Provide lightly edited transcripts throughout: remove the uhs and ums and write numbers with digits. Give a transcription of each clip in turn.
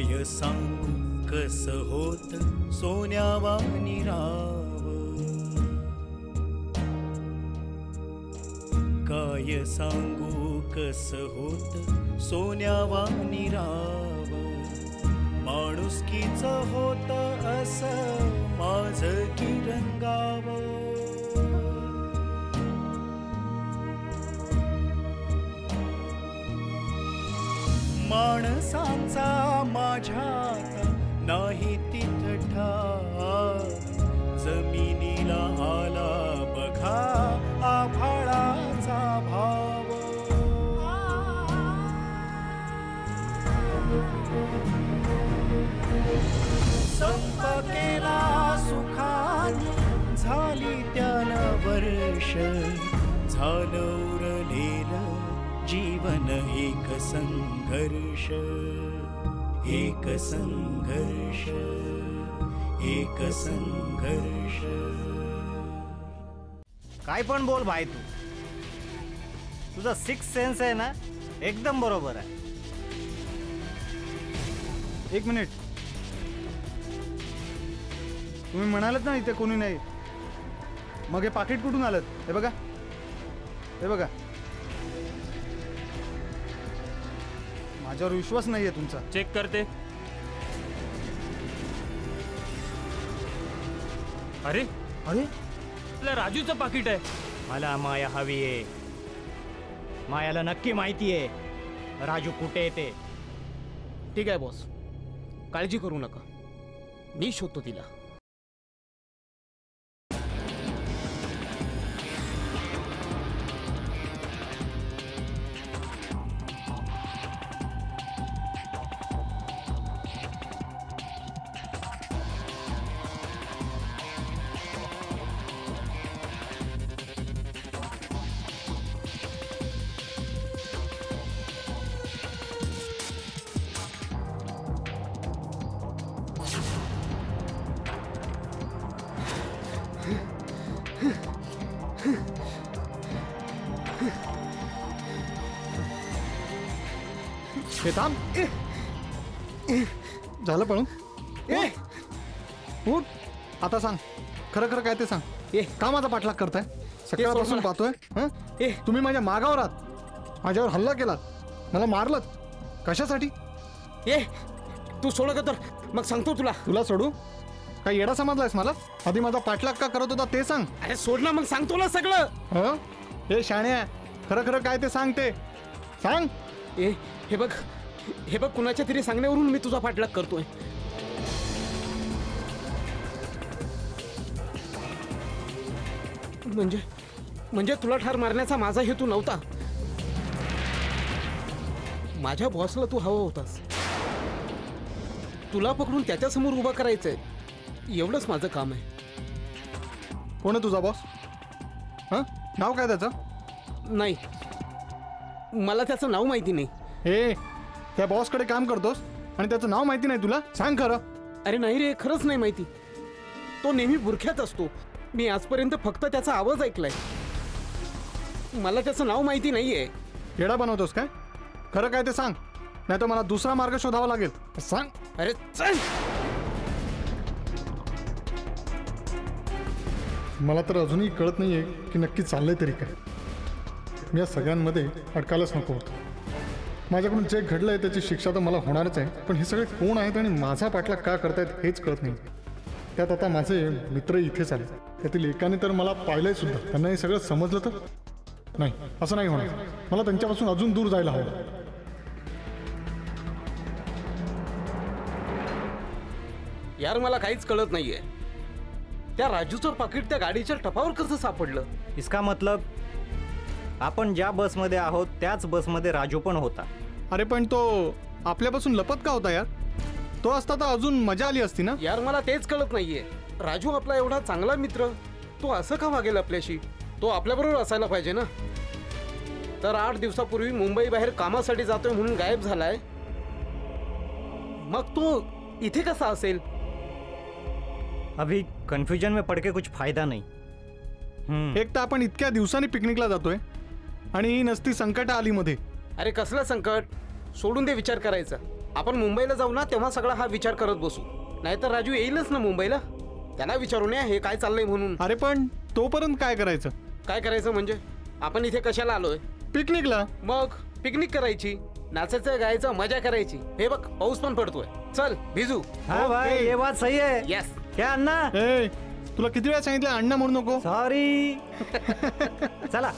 काय सांगू कस होत सोन्यावानी राव, काय सांगू कस होत सोन्यावानी राव, माणुसकीच होत असं माझं की रंगाव, माणसांचा माझ्यात नाही तिथठा, जमिनीला आला बघा आभाळाचा भाव, संप केला सुखाने झाली त्यानं वर्ष, झालं उरलेलं जीवन एक संघर्ष, एक संघर्ष, एक संघर्ष. काय पण बोल भाई, तुझा सिक्स सेन्स आहे ना एकदम बरोबर आहे. एक मिनिट, तुम्ही म्हणालत ना इथे कोणी नाही, मग हे पाकिट कुठून आलं? हे बघा, हे बघा. माझ्यावर विश्वास नाहीये तुमचा. चेक करते. अरे अरे आपल्या राजूचं पाकिट आहे. मला माया हवी आहे. मायाला नक्की माहिती आहे राजू कुठे येते. ठीक आहे बॉस, काळजी करू नका, मी शोधतो तिला. हे थांब. झालं पळून. उठ आता, सांग खरं खरं काय ते सांग. का माझा पाठलाग करताय? सकाळपासून पाहतोय तुम्ही माझ्या मागावर आहात, माझ्यावर हल्ला केलात, मला मारलत. कशासाठी? तू सोड तर मग सांगतो तुला. तुला सोडू? काही येडा समजलायस मला? आधी माझा पाठलाग का करत होता ते सांग. अरे सोड ना, मग सांगतो ना सगळं. हे शाण्या, खरं खरं काय ते सांग, ते सांग. हे बघ कुणाच्या तरी सांगण्यावरून मी तुझा पाठलाग करतोय. म्हणजे तुला ठार मारण्याचा माझा हेतू नव्हता. माझ्या बॉसला तू हवा होतास, तुला पकडून त्याच्यासमोर उभा करायचंय, एवढंच माझं काम आहे. कोण आहे तुझा बॉस? नाव काय त्याचं? नाही, मला त्याचं नाव माहिती नाही. हे त्या बॉसकडे काम करतोस आणि त्याचं नाव माहिती नाही तुला? सांग खरं. अरे नाही रे, खरंच नाही माहिती. तो नेहमी बुरख्यात असतो. मी आजपर्यंत फक्त त्याचा आवाज ऐकलाय, मला त्याचं नाव माहिती नाहीये. येडा बनवतोस काय? खरं काय ते सांग, नाही तर मला दुसरा मार्ग शोधावा लागेल. सांग. अरे चल. मला तर अजूनही कळत नाहीये की नक्की चाललंय तरी काय. मी या सगळ्यांमध्ये अडकायलाच नको होतं. माझ्याकडून जे घडलंय त्याची शिक्षा तर मला होणारच आहे, पण हे सगळे कोण आहेत आणि माझा पाठलाग का करतायत हेच कळत नाही. त्यात आता माझे मित्र इथेच आले, त्यातील एकाने तर मला पाहिलंय सुद्धा. त्यांना हे सगळं समजलं तर नाही, असं नाही होणार. मला त्यांच्यापासून अजून दूर जायला हवं. यार मला काहीच कळत नाहीये, त्या राजूचं पाकिट त्या गाडीच्या टपावर कसं सापडलं? इसका मतलब आपण ज्या बसमध्ये आहोत त्याच बसमध्ये राजू पण होता. अरे पण तो आपल्यापासून लपत का होता यार? तो असता तर अजून मजा आली असती ना. यार मला तेच कळत नाहीये, राजू आपला एवढा चांगला मित्र, तो असं का वागेल आपल्याशी? तो आपल्याबरोबर असायला पाहिजे ना. तर 8 दिवसापूर्वी मुंबई बाहेर कामासाठी जातोय म्हणून गायब झालाय, मग तो इथे कसा असेल? अभी कन्फ्युजन में पड़ के कुछ फायदा नहीं. एक तर आपण इतक्या दिवसांनी पिकनिकला जातोय आणि ही नसती संकट आली मध्ये. अरे कसलं संकट? सोडून दे विचार करायचा. आपण मुंबईला जाऊ ना तेव्हा सगळा हा विचार करत बसू. नाहीतर राजू येईलच ना मुंबईला. त्याला विचारून या हे काय चाललंय म्हणून. अरे पण तोपर्यंत काय करायचं? काय करायचं म्हणजे? आपण इथे कशाला आलोय? पिकनिकला. मग पिकनिक करायची, नाचायचं गायचं, मजा करायची. हे बघ पाऊस पण पडतोय. चल भिजू. हाँ भाई ये बात सही है. यस. क्या अन्ना? ए तुला किती वेळा सांगितलं अण्णा म्हणू नको. सॉरी. चला.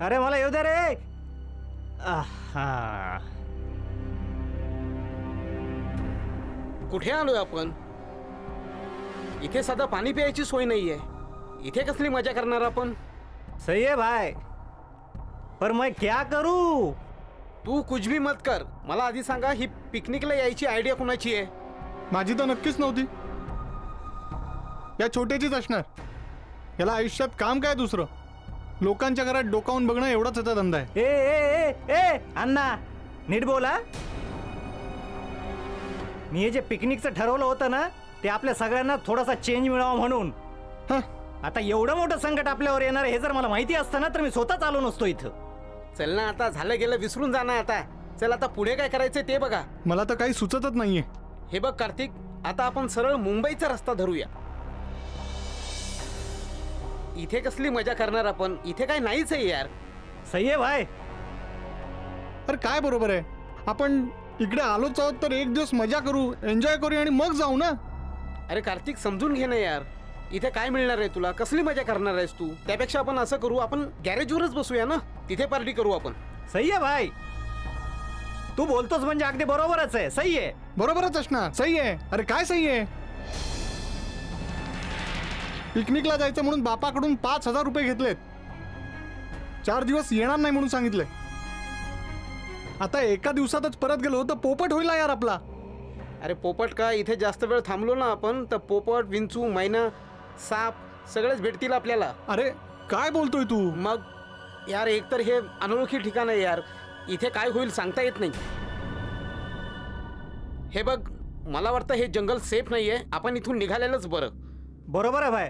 अरे मला येऊ दे रे. आहा. कुठे आलोय आपण? इथे साधा पाणी प्यायची सोय नाहीये. इथे कसली मजा करणार आपण? सही है भाई, पर मैं क्या करूं? तू कुछ भी मत कर. मला आधी सांगा ही पिकनिकला यायची आयडिया कुणाची आहे? माझी तर नक्कीच नव्हती. या छोट्याचीच असणार. याला आयुष्यात काम काय दुसरं? लोकांच्या घरात डोकावून बघणं एवढाच याचा धंदा आहे. ए ए ए ए अण्णा नीट बोला. मी हे जे पिकनिकचं ठरवलं होतं ना ते आपल्या सगळ्यांना थोडासा चेंज मिळावा म्हणून. हं, आता एवढं मोठं संकट आपल्यावर येणार हे जर मला माहिती असतं ना तर मी स्वतःच आलो नसतो इथं. चल ना आता, झालं गेलं विसरून जा ना आता. चल आता पुढे काय करायचंय ते बघा. मला तर काही सुचतच नाहीये. हे बघ कार्तिक, आता आपण सरळ मुंबईचा रस्ता धरूया. इथे कसली मजा करणार आपण? इथे काय नाहीच आहे यार. सही है भाई. अरे काय बरोबर आहे? आपण इकडे आलोच आहोत तर एक दिवस मजा करू, एन्जॉय करू आणि मग जाऊ ना. अरे कार्तिक समजून घे ना यार. इथे काय मिळणार आहे तुला? कसली मजा करणार आहेस तू? त्यापेक्षा आपण असं करू, आपण गॅरेजवरच बसूया ना, तिथे पार्टी करू आपण. सही है भाई. तू बोलतोस म्हणजे अगदी बरोबरच आहे. सही आहे. बरोबरच असणार. सही आहे. अरे काय सही आहे? पिकनिकला जायचं म्हणून बापाकडून 5,000 रुपये घेतलेत. 4 दिवस येणार नाही म्हणून सांगितलंय. आता एका दिवसातच परत गेलो तर पोपट होईल यार आपला. अरे पोपट का? इथे जास्त वेळ थांबलो ना आपण तर पोपट, विंचू, मैना, साप सगळेच भेटतील आपल्याला. अरे काय बोलतोय तू? मग यार एकतर हे अनोळखी ठिकाण आहे यार. इथे काय होईल सांगता येत नाही. हे बघ, मला वाटतं हे जंगल सेफ नाहीये. आपण इथून निघालेलंच बरं. बरोबर आहे भाई.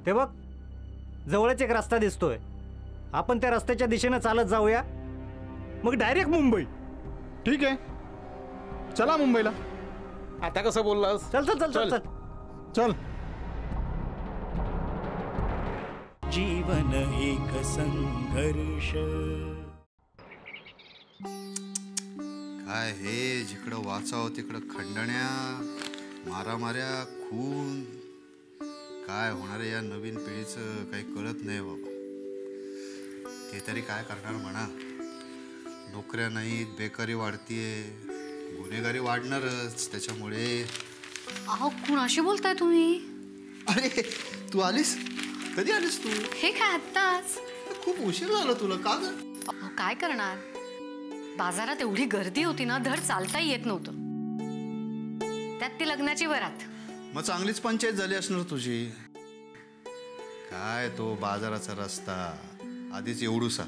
ते बघ जवळच एक रस्ता दिसतोय. आपण त्या रस्त्याच्या दिशेने चालत जाऊया, मग डायरेक्ट मुंबई. ठीक आहे, चला मुंबईला. आता कसं बोललास? चल चल चल चल चल. चल. जीवन एक संघर्ष. काय हे जिकडं वाचाव तिकडं खंडण्या, मारामाऱ्या, खून. काय होणार आहे या नवीन पिढीचं काही कळत नाही बाबा. ते तरी काय करणार म्हणा. नोकऱ्या नाहीत, बेकारी वाढतीये, गुन्हेगारी वाढणारच. त्याच्यामुळे अहो कुणाशी बोलताय तुम्ही? अरे तू आलीस? कधी आलीस तू? हे काय आत्ताच? खूप उशीर झाला तुला. का ग? अहो काय करणार, बाजारात एवढी गर्दी होती ना, धड चालताही येत नव्हतं. त्यात ती लग्नाची वरात. मग चांगलीच पंचायत झाली असणार तुझी. काय तो बाजाराचा रस्ता आधीच एवढूसा,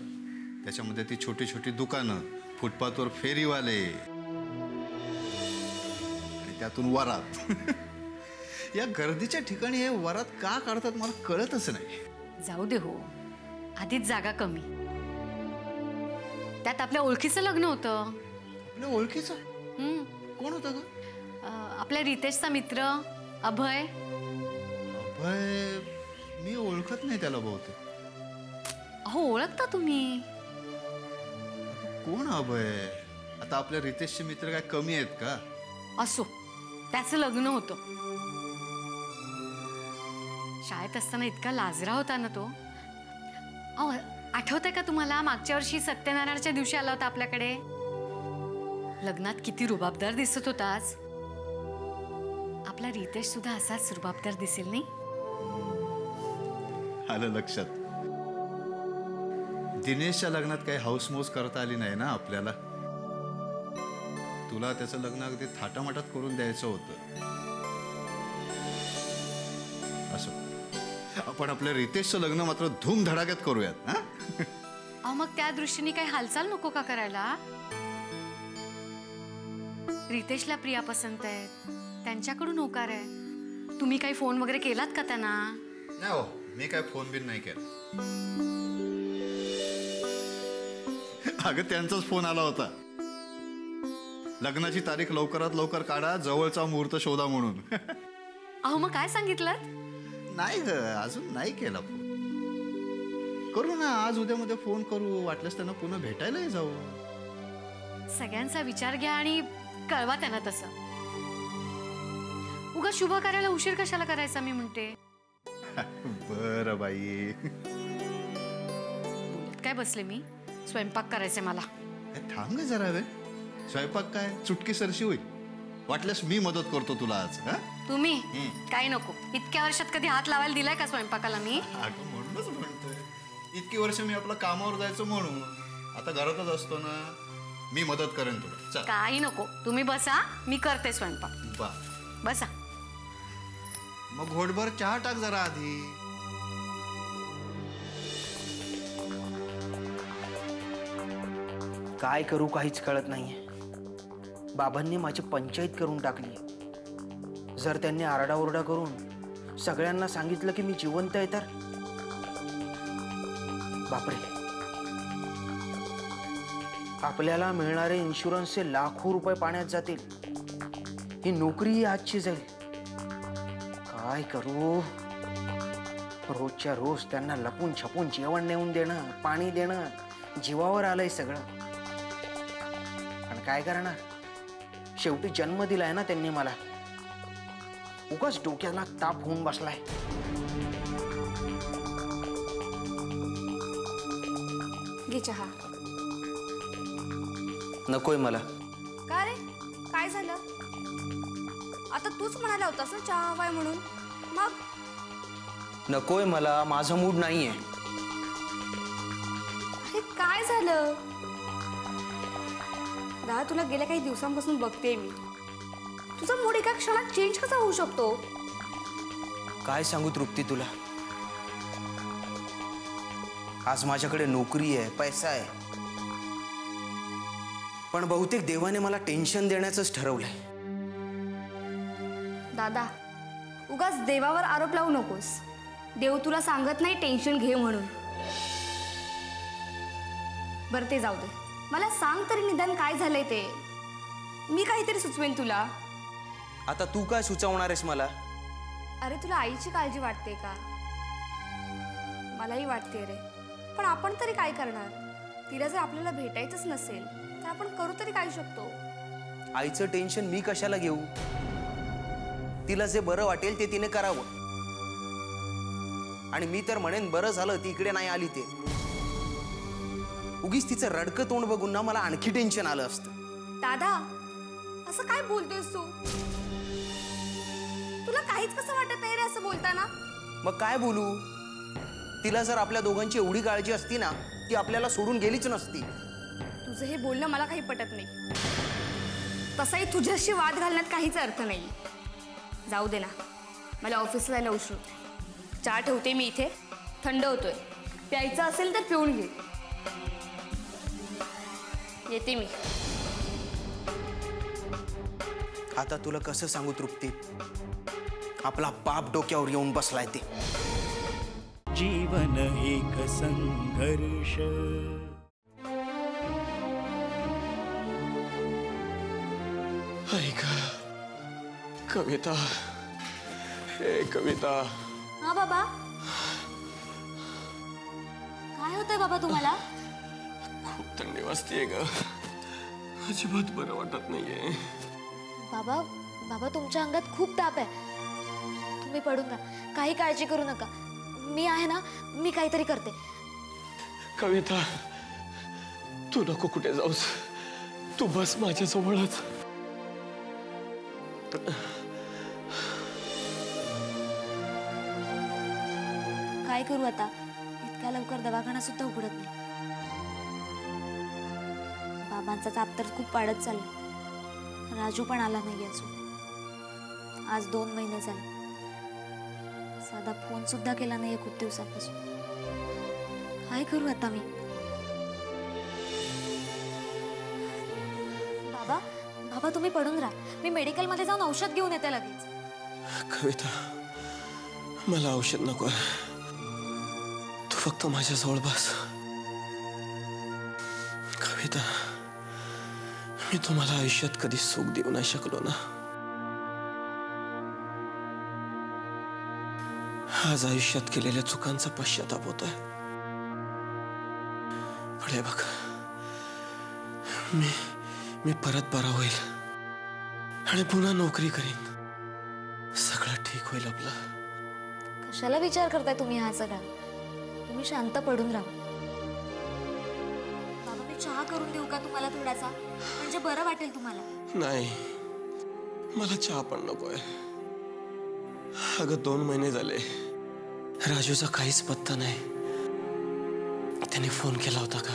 त्याच्यामध्ये ती छोटी छोटी दुकानं, फुटपाथवर फेरीवाले आणि त्यातून वरात. या गर्दीच्या ठिकाणी हे वरात का काढतात मला कळतच नाही. जाऊ दे हो, आधीच जागा कमी, त्यात आपल्या ओळखीचं लग्न होतं. आपल्या ओळखीचं? कोण होतं ग? आपल्या रितेशचा मित्र अभय. अभय? मी ओळखत नाही त्याला बहुतेक. अहो ओळखता तुम्ही? कोण अभय? आता आपल्या रितेशचे मित्र काय कमी आहेत का? असो, त्याचं लग्न होतं. शाळेत असताना इतका लाजरा होता ना तो. अहो आठवतंय का तुम्हाला, मागच्या वर्षी सत्यनारायणच्या दिवशी आला होता आपल्याकडे. लग्नात किती रुबाबदार दिसत होताच. आपला रितेश सुद्धा असाच रुबाबदार दिसेल नाही? आलं लक्षात. दिनेशच्या लग्नात काही हाऊसमौस करता आली नाही ना आपल्याला. तुला त्याचं लग्न अगदी थाटामाटात करून द्यायचं होतं. असं आपण आपल्या रितेशचं लग्न मात्र धूमधडाक्यात करूयात. अहो मग त्या दृष्टीने काही हालचाल नको का करायला? रितेशला प्रिया पसंत आहे, त्यांच्याकडून होकार आहे. तुम्ही काही फोन वगैरे केलात का त्यांना? नाही हो, मी काय फोन बिन नाही केला. अगं त्यांचाच फोन आला होता, लग्नाची तारीख लवकरात लवकर काढा, जवळचा मुहूर्त शोधा म्हणून. अहो मग काय सांगितलं? नाही ग, अजून नाही केला फोन. करू ना, आज उद्यामध्ये फोन करू, वाटल्यास त्यांना पुन्हा भेटायलाही जाऊ. सगळ्यांचा विचार घ्या आणि कळवा त्यांना तसं. उगा शुभ कार्याला उशीर कशाला करायचा मी म्हणते. बरं बाई. बोलत काय बसले मी, स्वयंपाक करायचे मला. थांब ग जरा वेळ. स्वयंपाक काय चुटकी सरशी होईल. वाटल्यास मी मदत करतो तुला आज. तुम्ही काही नको. इतक्या वर्षात कधी हात लावायला दिलाय का स्वयंपाकाला मी? अगं म्हणूनच म्हणतोय, इतकी वर्ष मी आपलं कामावर जायचं म्हणून आता घरातच असतो ना. मी मदत करेन तुला. चल. काही नको, तुम्ही बसा, मी करते स्वयंपाक. बा बसा. मग घोटभर चहा टाक जरा आधी. काय करू काहीच कळत नाहीये. बाबांनी माझी पंचायत करून टाकली. जर त्यांनी आरडाओरडा करून सगळ्यांना सांगितलं की मी जिवंत आहे तर बापरे, आपल्याला मिळणारे इन्शुरन्सचे लाखो रुपये पाण्यात जातील. ही नोकरीही आजची जाईल. काय करू? रोजच्या रोज त्यांना लपून छपून जेवण नेऊन देणं, पाणी देणं जीवावर आलंय सगळं. आणि काय करणार, शेवटी जन्म दिलाय ना त्यांनी मला. उगाच डोक्याला ताप होऊन बसलाय. घे चहा. नकोय मला. का रे, काय झालं? आता तूच म्हणाला होतास ना चहा हवाय म्हणून. मग नकोय मला, माझा मूड नाहीये. अरे काय झालं? दादा तुला गेल्या काही दिवसांपासून बघते मी. तुझा मूड एका क्षणात चेंज कसा होऊ शकतो? काय सांगू तृप्ती तुला. आज माझ्याकडे नोकरी आहे, पैसा आहे, पण बहुतेक देवाने मला टेन्शन देण्याचंच ठरवलंय. दादा उगाच देवावर आरोप लावू नकोस. देव तुला सांगत नाही टेन्शन घे म्हणून. बरं ते जाऊ दे, मला सांग तरी निदान काय झालंय ते. मी काहीतरी सुचवेन तुला. आता तू काय सुचवणार आहेस मला? अरे तुला आईची काळजी वाटते का? मलाही वाटते रे, पण आपण तरी काय करणार? तिला जर आपल्याला भेटायचंच नसेल तर आपण करू तरी काय शकतो? आईचं टेन्शन मी कशाला घेऊ? तिला जे बरं वाटेल ते तिने करावं. आणि मी तर म्हणेन बरं झालं ती इकडे नाही आली ते. उगीच तिचं रडकं तोंड बघून ना मला आणखी टेन्शन आलं असतं. दादा असं काय बोलतोयस तू? तुला काहीच कसं वाटत नाही रे असं बोलताना? मग काय बोलू? तिला जर आपल्या दोघांची एवढी काळजी असती ना ती आपल्याला सोडून गेलीच नसती. तुझं हे बोलणं मला काही पटत नाही. तसाही तुझ्याशी वाद घालण्यात काहीच अर्थ नाही. जाऊ दे ना, मला ऑफिसला जायला उशीर होतोय. चहा ठेवते मी इथे, थंड होतोय. प्यायचं असेल तर पिऊन घे. येते मी. आता तुला कसं सांगू तृप्ती, आपला बाप डोक्यावर येऊन बसलाय ते. जीवन एक संघर्ष. ऐका कविता, हे कविता. हा बाबा, काय होतंय बाबा तुम्हाला? खूप थंडी वाजतीये ग, अजिबात बरं वाटत नाहीये. बाबा बाबा तुमच्या अंगात खूप ताप आहे. तुम्ही पडून राहा, काही काळजी करू नका. मी आहे ना, मी काहीतरी करते. कविता तू नको कुठे जाऊस, तू बस माझ्याजवळच. काय करू आता, इतक्या लवकर दवाखाना सुद्धा उघडत नाही. बाबांचा ताप तर खूप वाढत चालला. राजू पण आला नाही अजून. आज 2 महिने झाले. साधा फोन सुद्धा केला नाहीये खूप दिवसांपासून. काय करू आता मी? बाबा बाबा तुम्ही पडून राहा, मी मेडिकल मध्ये जाऊन औषध घेऊन येते लगेच. कविता मला औषध नको, तू फक्त माझ्याजवळ बस. कविता मी तुम्हाला आयुष्यात कधी सुख देऊ नाही शकलो ना. आज आयुष्यात केलेल्या चुकांचा पश्चाताप होतोय. पुढे बघ, मी परत बरा होईल आणि पुन्हा नोकरी करीन. सगळं ठीक होईल आपलं. कशाला विचार करताय तुम्ही हा सगळा? तुम्ही शांत पडून राहा. बाबा मी चहा करून देऊ का तुम्हाला थोडासा, म्हणजे बरं वाटेल तुम्हाला? नाही, मला चहा पण नकोय. अगं 2 महिने झाले, राजूचा काहीच पत्ता नाही. त्याने फोन केला होता का?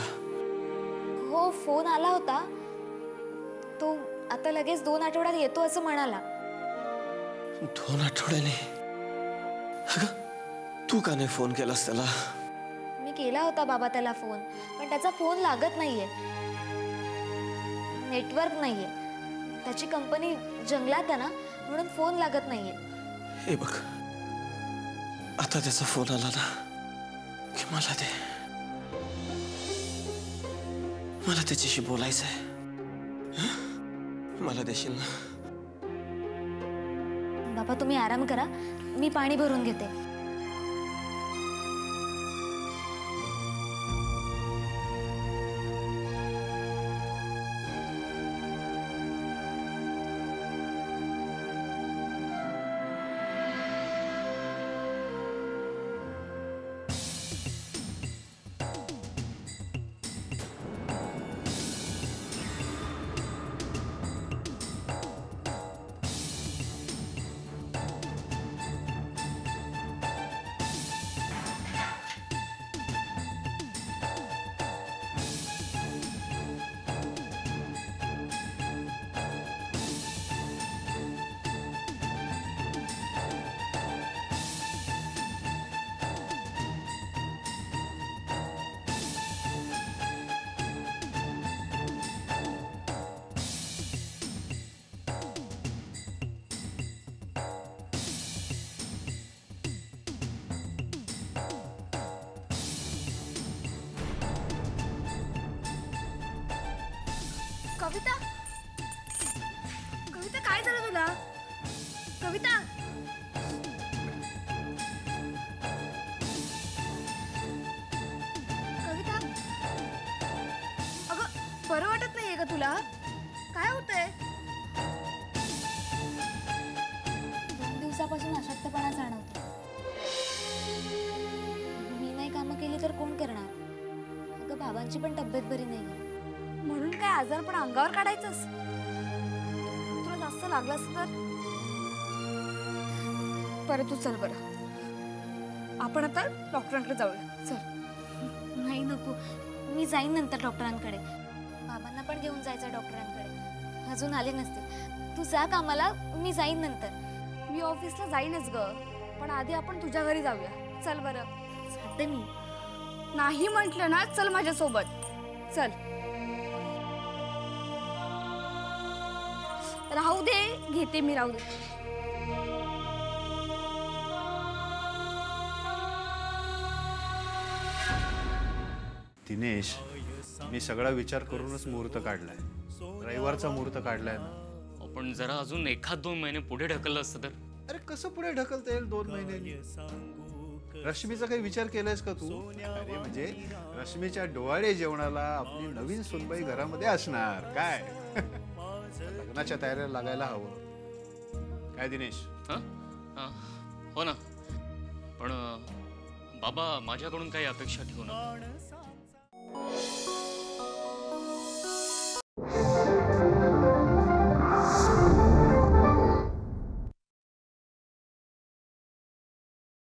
हो फोन आला होता. तो आता लगेच 2 आठवड्यात येतो असं म्हणाला. 2 आठवड्याने? अगं तू का नाही फोन केलास त्याला? मी केला होता बाबा त्याला फोन, पण त्याचा फोन लागत नाहीये. नेटवर्क नाहीये. त्याची कंपनी जंगलात आहे ना, म्हणून फोन लागत नाहीये. हे बघ, आता त्याचा फोन आला ना की मला दे. मला त्याच्याशी बोलायचंय. मला देशील ना? बाबा तुम्ही आराम करा, मी पाणी भरून घेते. कविता, कविता काय झालं तुला? कविता कविता, अगं बरं वाटत नाहीये का तुला? काय होतंय? 2 दिवसापासून अशक्तपणा जाणवतो. बाबांची पण तब्येत बरी नाही. म्हणून काय आजार पण अंगावर काढायचंस? तुला जास्त लागलं असतं तर बरं तू चल बरं, आपण आता डॉक्टरांकडे जाऊया. चल. नाही नको, मी जाईन नंतर डॉक्टरांकडे. बाबांना पण घेऊन जायचं डॉक्टरांकडे, अजून आले नसते. तू जा कामाला, मी जाईन नंतर. मी ऑफिसला जाईनच ग, पण आधी आपण तुझ्या घरी जाऊया. चल बरं. जाते मी. नाही म्हटलं ना, चल माझ्यासोबत. चल. राहू दे, घेते मी, राहू दे. दिनेश, मी सगळा विचार करूनच मुहूर्त काढलाय. रविवारचा मुहूर्त काढलाय ना. आपण जरा अजून 1-2 महिने पुढे ढकललं असतं तर. अरे कसं पुढे ढकलता येईल 2 महिन्यांनी? रश्मीचा काही विचार केलायस का तू? अरे म्हणजे रश्मीच्या डोहाळे जेवणाला आपली नवीन सुनबाई घरामध्ये असणार काय? लग्नाच्या तयारीला लागायला हवं काय दिनेश? हो ना, पण बाबा माझ्याकडून काही अपेक्षा ठेवू नका.